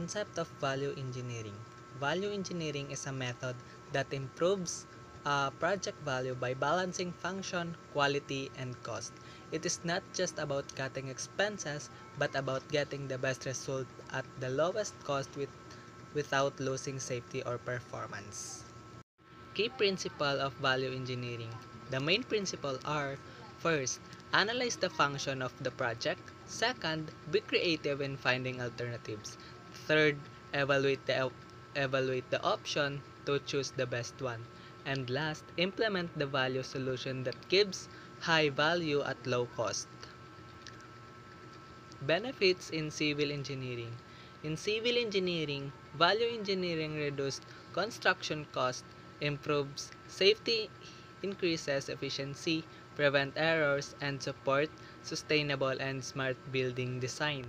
concept of value engineering. Value engineering is a method that improves project value by balancing function, quality, and cost. It is not just about cutting expenses, but about getting the best result at the lowest cost without losing safety or performance. Key principle of value engineering. The main principles are: first, analyze the function of the project. Second, be creative in finding alternatives. Third, evaluate the option to choose the best one. And last, implement the value solution that gives high value at low cost. Benefits in civil engineering. In civil engineering, value engineering reduces construction cost, improves safety, increases efficiency, prevent errors, and support sustainable and smart building design.